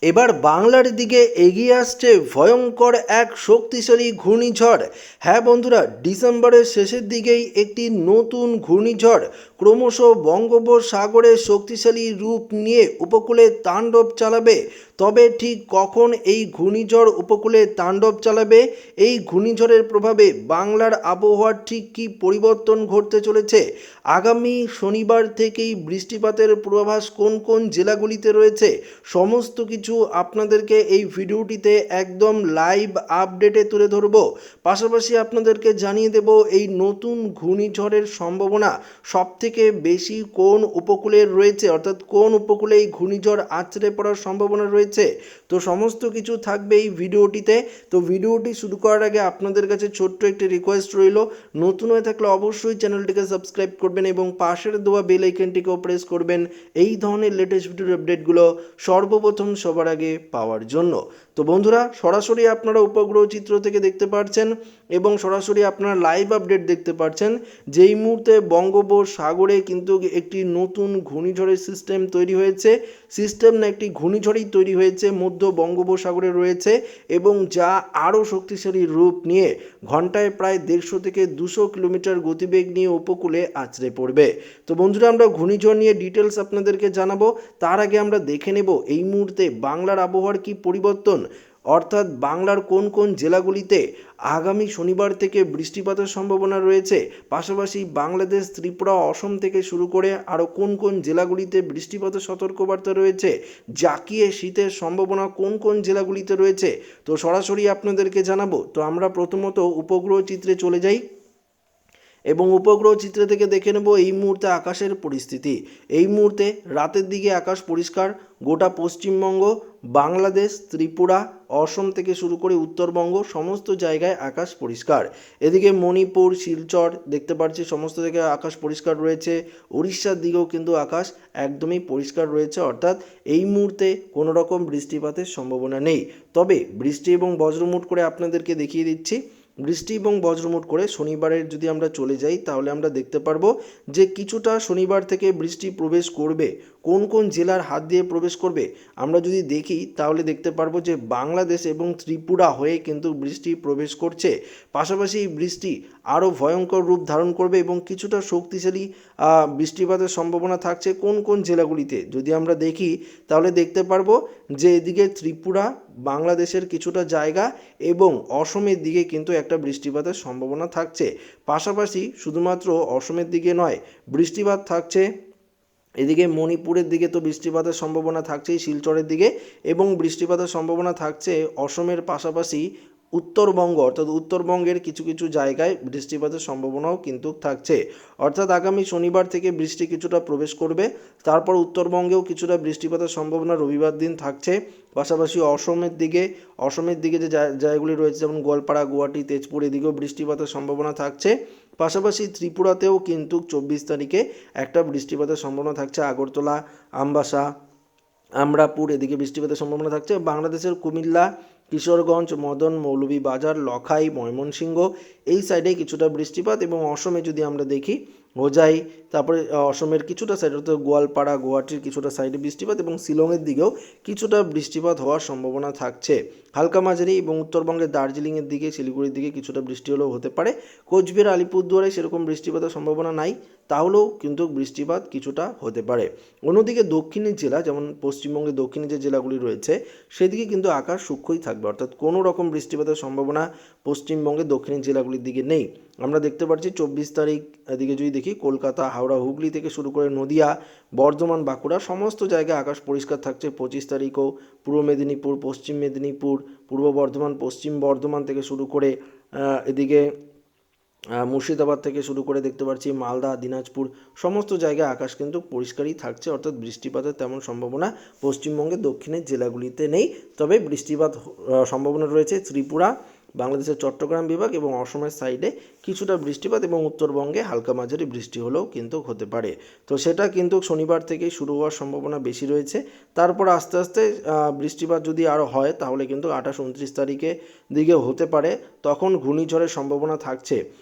এবার বাংলার দিকে এগিয়ে আসছে ভয়ঙ্কর এক শক্তিশালী ঘূর্ণিঝড়। হ্যাঁ বন্ধুরা, ডিসেম্বরের শেষের দিকেই একটি নতুন ঘূর্ণিঝড় ক্রমশ বঙ্গোপসাগরে শক্তিশালী রূপ নিয়ে উপকূলে তাণ্ডব চালাবে। তবে ঠিক কখন এই ঘূর্ণিঝড় উপকূলে তাণ্ডব চালাবে, এই ঘূর্ণিঝড়ের প্রভাবে বাংলার আবহাওয়ার ঠিক কী পরিবর্তন ঘটতে চলেছে, আগামী শনিবার থেকেই বৃষ্টিপাতের পূর্বাভাস কোন কোন জেলাগুলিতে রয়েছে, সমস্ত কিছু আপনাদেরকে এই ভিডিওটিতে একদম লাইভ আপডেটে তুলে ধরব। পাশাপাশি আপনাদেরকে জানিয়ে দেব এই নতুন ঘূর্ণিঝড়ের সম্ভাবনা সবথেকে বেশি কোন উপকূলে রয়েছে, অর্থাৎ কোন উপকূলে এই ঘূর্ণিঝড় আছড়ে পড়ার সম্ভাবনা রয়েছে। তো সমস্ত কিছু থাকবে এই ভিডিওটিতে। তো ভিডিওটি শুরু করার আগে আপনাদের কাছে ছোট্ট একটি রিকোয়েস্ট রইল, নতুন হয়ে থাকলে অবশ্যই চ্যানেলটিকে সাবস্ক্রাইব করবেন এবং পাশের দেওয়া বেল আইকনটিকেও প্রেস করবেন এই ধরনের লেটেস্ট ভিডিওর আপডেটগুলো সর্বপ্রথম সবার আগে পাওয়ার জন্য। তো বন্ধুরা, সরাসরি আপনারা উপগ্রহ চিত্র থেকে দেখতে পাচ্ছেন এবং সরাসরি আপনারা লাইভ আপডেট দেখতে পাচ্ছেন যেই মুহূর্তে বঙ্গোপসাগরে কিন্তু একটি নতুন ঘূর্ণিঝড়ের সিস্টেম তৈরি হয়েছে। সিস্টেম না, একটি ঘূর্ণিঝড়ই তৈরি হয়েছে, মধ্য বঙ্গোপসাগরে রয়েছে এবং যা আরও শক্তিশালী রূপ নিয়ে ঘন্টায় প্রায় 150 থেকে 200 কিলোমিটার গতিবেগ নিয়ে উপকূলে আছড়ে পড়বে। তো বন্ধুরা, আমরা ঘূর্ণিঝড় নিয়ে ডিটেলস আপনাদেরকে জানাবো। তার আগে আমরা দেখে নেব এই মুহূর্তে বাংলার আবহাওয়ার কি পরিবর্তন, অর্থাৎ বাংলার কোন কোন জেলাগুলিতে আগামী শনিবার থেকে বৃষ্টিপাতের সম্ভাবনা রয়েছে, পাশাপাশি বাংলাদেশ, ত্রিপুরা, অসম থেকে শুরু করে আরও কোন কোন জেলাগুলিতে বৃষ্টিপাতের সতর্কবার্তা রয়েছে, জাঁকিয়ে শীতের সম্ভাবনা কোন কোন জেলাগুলিতে রয়েছে, তো সরাসরি আপনাদেরকে জানাবো। তো আমরা প্রথমত উপগ্রহ চিত্রে চলে যাই এবং উপগ্রহ চিত্র থেকে দেখে নেব এই মুহূর্তে আকাশের পরিস্থিতি। এই মুহূর্তে রাতের দিকে আকাশ পরিষ্কার, গোটা পশ্চিমবঙ্গ, বাংলাদেশ, ত্রিপুরা, অসম থেকে শুরু করে উত্তরবঙ্গ সমস্ত জায়গায় আকাশ পরিষ্কার। এদিকে মণিপুর, শিলচর দেখতে পাচ্ছি সমস্ত জায়গায় আকাশ পরিষ্কার রয়েছে। উড়িষ্যার দিকেও কিন্তু আকাশ একদমই পরিষ্কার রয়েছে, অর্থাৎ এই মুহূর্তে কোনো রকম বৃষ্টিপাতের সম্ভাবনা নেই। তবে বৃষ্টি এবং বজ্রমুট করে আপনাদেরকে দেখিয়ে দিচ্ছি। বৃষ্টি এবং বজ্রমুট করে শনিবারের যদি আমরা চলে যাই তাহলে আমরা দেখতে পারবো যে কিছুটা শনিবার থেকে বৃষ্টি প্রবেশ করবে। কোন কোন জেলার হাত দিয়ে প্রবেশ করবে আমরা যদি দেখি তাহলে দেখতে পারবো যে বাংলাদেশ এবং ত্রিপুরা হয়ে কিন্তু বৃষ্টি প্রবেশ করছে। পাশাপাশি বৃষ্টি আরও ভয়ঙ্কর রূপ ধারণ করবে এবং কিছুটা শক্তিশালী বৃষ্টিপাতের সম্ভাবনা থাকছে কোন কোন জেলাগুলিতে যদি আমরা দেখি তাহলে দেখতে পারবো যে এদিকে ত্রিপুরা, বাংলাদেশের কিছুটা জায়গা এবং অসমের দিকে কিন্তু একটা বৃষ্টিপাতের সম্ভাবনা থাকছে। পাশাপাশি শুধুমাত্র অসমের দিকে নয়, বৃষ্টিপাত থাকছে এদিকে মণিপুরের দিকে, তো বৃষ্টিপাতের সম্ভাবনা থাকছেই শিলচরের দিকে, এবং বৃষ্টিপাতের সম্ভাবনা থাকছে অসমের পাশাপাশি উত্তরবঙ্গ, অর্থাৎ উত্তরবঙ্গের কিছু কিছু জায়গায় বৃষ্টিপাতের সম্ভাবনাও কিন্তু থাকছে। অর্থাৎ আগামী শনিবার থেকে বৃষ্টি কিছুটা প্রবেশ করবে, তারপর উত্তরবঙ্গেও কিছুটা বৃষ্টিপাতের সম্ভাবনা রবিবার দিন থাকছে। পাশাপাশি অসমের দিকে যে জায়গাগুলি রয়েছে যেমন গোয়ালপাড়া, গুয়াহাটি, তেজপুর এদিকেও বৃষ্টিপাতের সম্ভাবনা থাকছে। পাশাপাশি ত্রিপুরাতেও কিন্তু 24 তারিখে একটা বৃষ্টিপাতের সম্ভাবনা থাকছে, আগরতলা, আমবাসা, আমরাপুর এদিকে বৃষ্টিপাতের সম্ভাবনা থাকছে। বাংলাদেশের কুমিল্লা, কিশোরগঞ্জ, মদন, মৌলভীবাজার, লখাই, ময়মনসিংহ এই সাইডে কিছুটা বৃষ্টিপাত, এবং অসমে যদি আমরা দেখি হোজাই, তারপরে অসমের কিছুটা সাইড অর্থাৎ গোয়ালপাড়া, গুয়াহাটির কিছুটা সাইডে বৃষ্টিপাত এবং শিলংয়ের দিকেও কিছুটা বৃষ্টিপাত হওয়ার সম্ভাবনা থাকছে হালকা মাঝারি, এবং উত্তরবঙ্গের দার্জিলিংয়ের দিকে, শিলিগুড়ির দিকে কিছুটা বৃষ্টি হলেও হতে পারে। কোচবিহার, আলিপুরদুয়ারে সেরকম বৃষ্টিপাতের সম্ভাবনা নাই, তাহলেও কিন্তু বৃষ্টিপাত কিছুটা হতে পারে। অন্যদিকে দক্ষিণের জেলা যেমন পশ্চিমবঙ্গের দক্ষিণে যে জেলাগুলি রয়েছে সেদিকে কিন্তু আকাশ সূক্ষ্মই থাকবে, অর্থাৎ কোনো রকম বৃষ্টিপাতের সম্ভাবনা পশ্চিমবঙ্গের দক্ষিণের জেলাগুলির দিকে নেই। আমরা দেখতে পাচ্ছি 24 তারিখ এদিকে যদি দেখি কলকাতা, হাওড়া, হুগলি থেকে শুরু করে নদিয়া, বর্ধমান, বাঁকুড়া সমস্ত জায়গায় আকাশ পরিষ্কার থাকছে 25 তারিখও। পূর্ব মেদিনীপুর, পশ্চিম মেদিনীপুর, পূর্ব বর্ধমান, পশ্চিম বর্ধমান থেকে শুরু করে এদিকে মুর্শিদাবাদ থেকে শুরু করে দেখতে পাচ্ছি মালদা, দিনাজপুর সমস্ত জায়গায় আকাশ কিন্তু পরিষ্কারই থাকছে, অর্থাৎ বৃষ্টিপাতের তেমন সম্ভাবনা পশ্চিমবঙ্গের দক্ষিণের জেলাগুলিতে নেই। তবে বৃষ্টিপাত সম্ভাবনা রয়েছে ত্রিপুরা, বাংলাদেশের চট্টগ্রাম বিভাগ এবং অসমের সাইডে কিছুটা বৃষ্টিপাত, এবং উত্তরবঙ্গে হালকা মাঝারি বৃষ্টি হলেও কিন্তু হতে পারে। তো সেটা কিন্তু শনিবার থেকেই শুরু হওয়ার সম্ভাবনা বেশি রয়েছে। তারপর আস্তে আস্তে বৃষ্টিপাত যদি আরও হয় তাহলে কিন্তু 28-29 তারিখে দিকে হতে পারে, তখন ঘূর্ণিঝড়ের সম্ভাবনা থাকছে।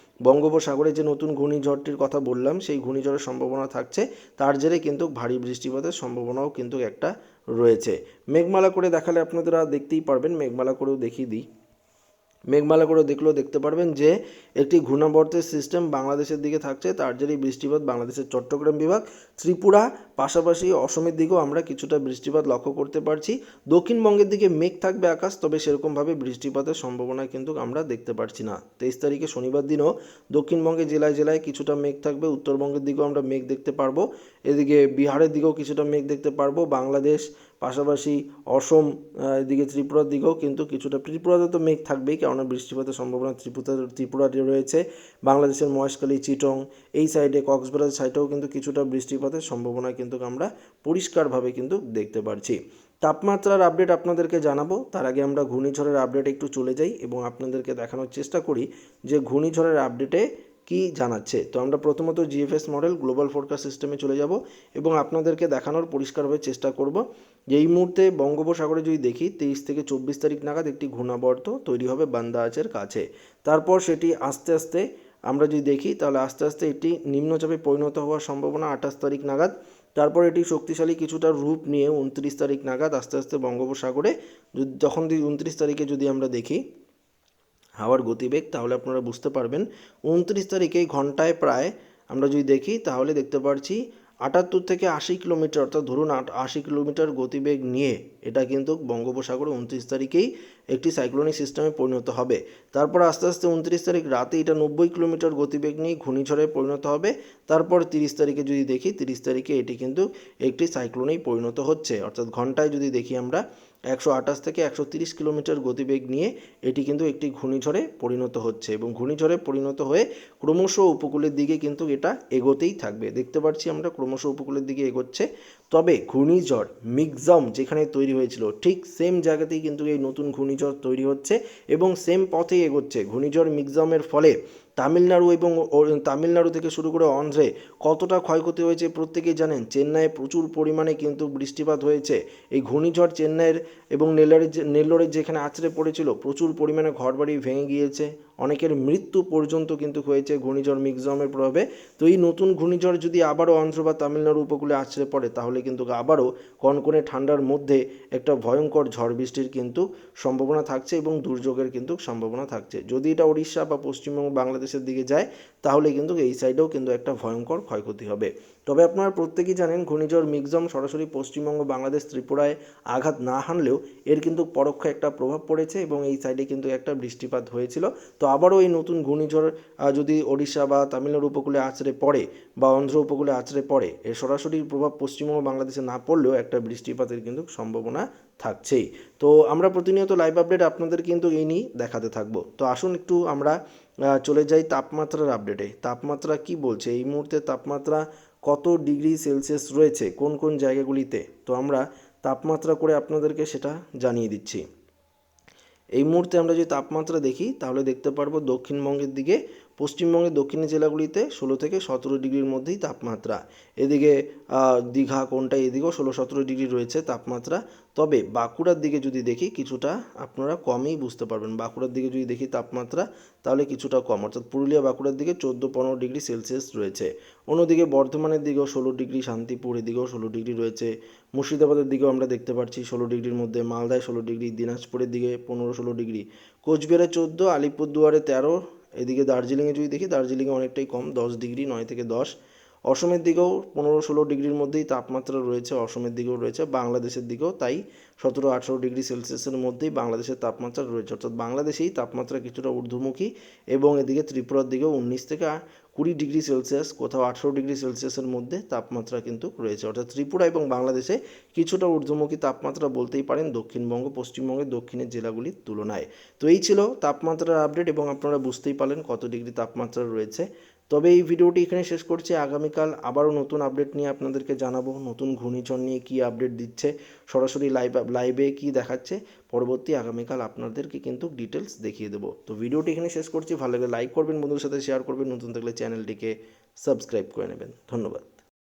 বঙ্গোপসাগরে যে নতুন ঘূর্ণিঝড়টির কথা বললাম সেই ঘূর্ণিঝড়ের সম্ভাবনা থাকছে, তার জেরে কিন্তু ভারী বৃষ্টিপাতের সম্ভাবনাও কিন্তু একটা রয়েছে। মেঘমালা করে দেখালে আপনারা দেখতেই পারবেন, মেঘমালা করেও দেখিয়ে দিই। মেঘমালা করে দেখলেও দেখতে পারবেন যে একটি ঘূর্ণাবর্তের সিস্টেম বাংলাদেশের দিকে থাকছে, তার জেরেই বৃষ্টিপাত বাংলাদেশের চট্টগ্রাম বিভাগ, ত্রিপুরা, পাশাপাশি অসমের দিকেও আমরা কিছুটা বৃষ্টিপাত লক্ষ্য করতে পারছি। দক্ষিণবঙ্গের দিকে মেঘ থাকবে আকাশ, তবে সেরকমভাবে বৃষ্টিপাতের সম্ভাবনা কিন্তু আমরা দেখতে পারছি না। 23 তারিখে শনিবার দিনও দক্ষিণবঙ্গের জেলায় জেলায় কিছুটা মেঘ থাকবে, উত্তরবঙ্গের দিকেও আমরা মেঘ দেখতে পারবো, এদিকে বিহারের দিকেও কিছুটা মেঘ দেখতে পারবো, বাংলাদেশ পাশাপাশি অসম, এদিকে ত্রিপুরার দিকেও কিন্তু কিছুটা, ত্রিপুরাতে তো মেঘ থাকবেই, কেননা বৃষ্টিপাতের সম্ভাবনা ত্রিপুরাতে রয়েছে। বাংলাদেশের মহেশখালী, চিটং এই সাইডে, কক্সবাজার সাইডেও কিন্তু কিছুটা বৃষ্টিপাতের সম্ভাবনা কিন্তু আমরা পরিষ্কারভাবে কিন্তু দেখতে পারছি। তাপমাত্রার আপডেট আপনাদেরকে জানাবো, তার আগে আমরা ঘূর্ণিঝড়ের আপডেট একটু চলে যাই এবং আপনাদেরকে দেখানোর চেষ্টা করি যে ঘূর্ণিঝড়ের আপডেটে কি জানাচ্ছে। তো আমরা প্রথমত জিএফএস মডেল গ্লোবাল ফোরকাস্ট সিস্টেমে চলে যাব এবং আপনাদেরকে দেখানোর পরিষ্কারভাবে চেষ্টা করব যে এই মুহূর্তে বঙ্গোপসাগরে যদি দেখি 23 থেকে 24 তারিখ নাগাদ একটি ঘূর্ণাবর্ত তৈরি হবে বান্দা আচের কাছে। তারপর সেটি আস্তে আস্তে আমরা যদি দেখি তাহলে আস্তে আস্তে এটি নিম্নচাপে পরিণত হওয়ার সম্ভাবনা 28 তারিখ নাগাদ। তারপর এটি শক্তিশালী কিছুটা রূপ নিয়ে 29 তারিখ নাগাদ আস্তে আস্তে বঙ্গোপসাগরে, যখন 29 তারিখে যদি আমরা দেখি হাওয়ার গতিবেগ, তাহলে আপনারা বুঝতে পারবেন 29 তারিখে ঘন্টায় প্রায় আমরা যদি দেখি তাহলে দেখতে পাচ্ছি 78 থেকে 80 কিলোমিটার, অর্থাৎ ধরুন 80 কিলোমিটার গতিবেগ নিয়ে এটা কিন্তু বঙ্গোপসাগরে 29 তারিখেই একটি সাইক্লোনিক সিস্টেমে পরিণত হবে। তারপর আস্তে আস্তে 29 তারিখ রাতে এটা 90 কিলোমিটার গতিবেগ নিয়ে ঘূর্ণিঝড়ে পরিণত হবে। তারপর 30 তারিখে যদি দেখি 30 তারিখে এটি কিন্তু একটি সাইক্লোনেই পরিণত হচ্ছে, অর্থাৎ ঘন্টায় যদি দেখি আমরা 128 থেকে 130 কিলোমিটার গতিবেগ নিয়ে এটি কিন্তু একটি ঘূর্ণিঝড়ে পরিণত হচ্ছে এবং ঘূর্ণিঝড়ে পরিণত হয়ে ক্রমশ উপকূলের দিকে কিন্তু এটা এগোতেই থাকবে। দেখতে পাচ্ছি আমরা ক্রমশ উপকূলের দিকে এগোচ্ছে। তবে ঘূর্ণিঝড় মিগজম যেখানে তৈরি হয়েছিল ঠিক সেম জায়গাতেই কিন্তু এই নতুন ঘূর্ণিঝড় তৈরি হচ্ছে এবং সেম পথেই এগোচ্ছে। ঘূর্ণিঝড় মিগজমের ফলে তামিলনাড়ু এবং তামিলনাড়ু থেকে শুরু করে অন্ধ্রে কতটা ক্ষয়ক্ষতি হয়েছে প্রত্যেকেই জানেন। চেন্নাইয়ে প্রচুর পরিমাণে কিন্তু বৃষ্টিপাত হয়েছে। এই ঘূর্ণিঝড় চেন্নাইয়ের এবং নেল্লোরের যেখানে আছড়ে পড়েছিল প্রচুর পরিমাণে ঘরবাড়ি ভেঙে গিয়েছে, অনেকের মৃত্যু পর্যন্ত কিন্তু হয়েছে ঘূর্ণিঝড় মিগজমের প্রভাবে। তো এই নতুন ঘূর্ণিঝড় যদি আবারও অন্ধ্র বা তামিলনাড়ু উপকূলে আছড়ে পড়ে তাহলে কিন্তু আবারও কনকনে ঠান্ডার মধ্যে একটা ভয়ঙ্কর ঝড় বৃষ্টির কিন্তু সম্ভাবনা থাকছে এবং দুর্যোগের কিন্তু সম্ভাবনা থাকছে। যদি এটা উড়িষ্যা বা পশ্চিমবঙ্গ বাংলাদেশের দিকে যায় তাহলে কিন্তু এই সাইডেও কিন্তু একটা ভয়ঙ্কর ক্ষয়ক্ষতি হবে। তবে আপনারা প্রত্যেকেই জানেন ঘূর্ণিঝড় মিগজম সরাসরি পশ্চিমবঙ্গ, বাংলাদেশ, ত্রিপুরায় আঘাত না হানলেও এর কিন্তু পরোক্ষ একটা প্রভাব পড়েছে এবং এই সাইডে কিন্তু একটা বৃষ্টিপাত হয়েছিল। তো আবারও এই নতুন ঘূর্ণিঝড় যদি ওড়িশা বা তামিলনাড়ু উপকূলে আছড়ে পড়ে বা অন্ধ্র উপকূলে আছড়ে পড়ে, এর সরাসরি প্রভাব পশ্চিমবঙ্গ বাংলাদেশে না পড়লেও একটা বৃষ্টিপাতের কিন্তু সম্ভাবনা থাকছেই। তো আমরা প্রতিনিয়ত লাইভ আপডেট আপনাদের কিন্তু এই নিয়ে দেখাতে থাকবো। তো আসুন একটু আমরা চলে যাই তাপমাত্রার আপডেটে। তাপমাত্রা কি বলছে এই মুহূর্তে, তাপমাত্রা কত ডিগ্রি সেলসিয়াস রয়েছে কোন কোন জায়গাগুলিতে, তো আমরা তাপমাত্রা করে আপনাদেরকে সেটা জানিয়ে দিচ্ছি। এই মুহূর্তে আমরা যদি তাপমাত্রা দেখি তাহলে দেখতে পারবো দক্ষিণবঙ্গের দিকে, পশ্চিমবঙ্গের দক্ষিণের জেলাগুলিতে 16 থেকে 17 ডিগ্রির মধ্যেই তাপমাত্রা। এদিকে দীঘা, কোনটা, এদিকেও 16-17 ডিগ্রি রয়েছে তাপমাত্রা। তবে বাঁকুড়ার দিকে যদি দেখি কিছুটা আপনারা কমই বুঝতে পারবেন। বাঁকুড়ার দিকে যদি দেখি তাপমাত্রা তাহলে কিছুটা কম, অর্থাৎ পুরুলিয়া বাঁকুড়ার দিকে 14-15 ডিগ্রি সেলসিয়াস রয়েছে। অন্যদিকে বর্ধমানের দিকেও 16 ডিগ্রি, শান্তিপুর এদিকেও 16 ডিগ্রি রয়েছে। মুর্শিদাবাদের দিকেও আমরা দেখতে পাচ্ছি 16 ডিগ্রির মধ্যে, মালদায় 16 ডিগ্রি, দিনাজপুরের দিকে 15-16 ডিগ্রি, কোচবিহারে 14, আলিপুরদুয়ারে 13, এদিকে দার্জিলিংয়ে যদি দেখি দার্জিলিংয়ে অনেকটাই কম 10 ডিগ্রি, 9 থেকে 10। অসমের দিকেও 15-16 ডিগ্রির মধ্যেই তাপমাত্রা রয়েছে, অসমের দিকেও রয়েছে, বাংলাদেশের দিকেও তাই 17-18 ডিগ্রি সেলসিয়াসের মধ্যেই বাংলাদেশের তাপমাত্রা রয়েছে, অর্থাৎ বাংলাদেশেই তাপমাত্রা কিছুটা ঊর্ধ্বমুখী। এবং এদিকে ত্রিপুরার দিকেও 19 থেকে 20 ডিগ্রি সেলসিয়াস, কোথাও 18 ডিগ্রি সেলসিয়াসের মধ্যে তাপমাত্রা কিন্তু রয়েছে, অর্থাৎ ত্রিপুরা এবং বাংলাদেশে কিছুটা ঊর্ধ্বমুখী তাপমাত্রা বলতেই পারেন দক্ষিণবঙ্গ, পশ্চিমবঙ্গের দক্ষিণের জেলাগুলির তুলনায়। তো এই ছিল তাপমাত্রার আপডেট এবং আপনারা বুঝতেই পারলেন কত ডিগ্রি তাপমাত্রা রয়েছে। তবে এই ভিডিওটি এখানে শেষ করছি। আগামীকাল আবারও নতুন আপডেট নিয়ে আপনাদেরকে জানাবো, নতুন ঘূর্ণিঝড় নিয়ে কী আপডেট দিচ্ছে, সরাসরি লাইভে কী দেখাচ্ছে, পরবর্তী আগামীকাল আপনাদেরকে কিন্তু ডিটেলস দেখিয়ে দেবো। তো ভিডিওটি এখানে শেষ করছি। ভালো লাগলে লাইক করবেন, বন্ধুদের সাথে শেয়ার করবেন, নতুন থাকলে চ্যানেলটিকে সাবস্ক্রাইব করে নেবেন। ধন্যবাদ।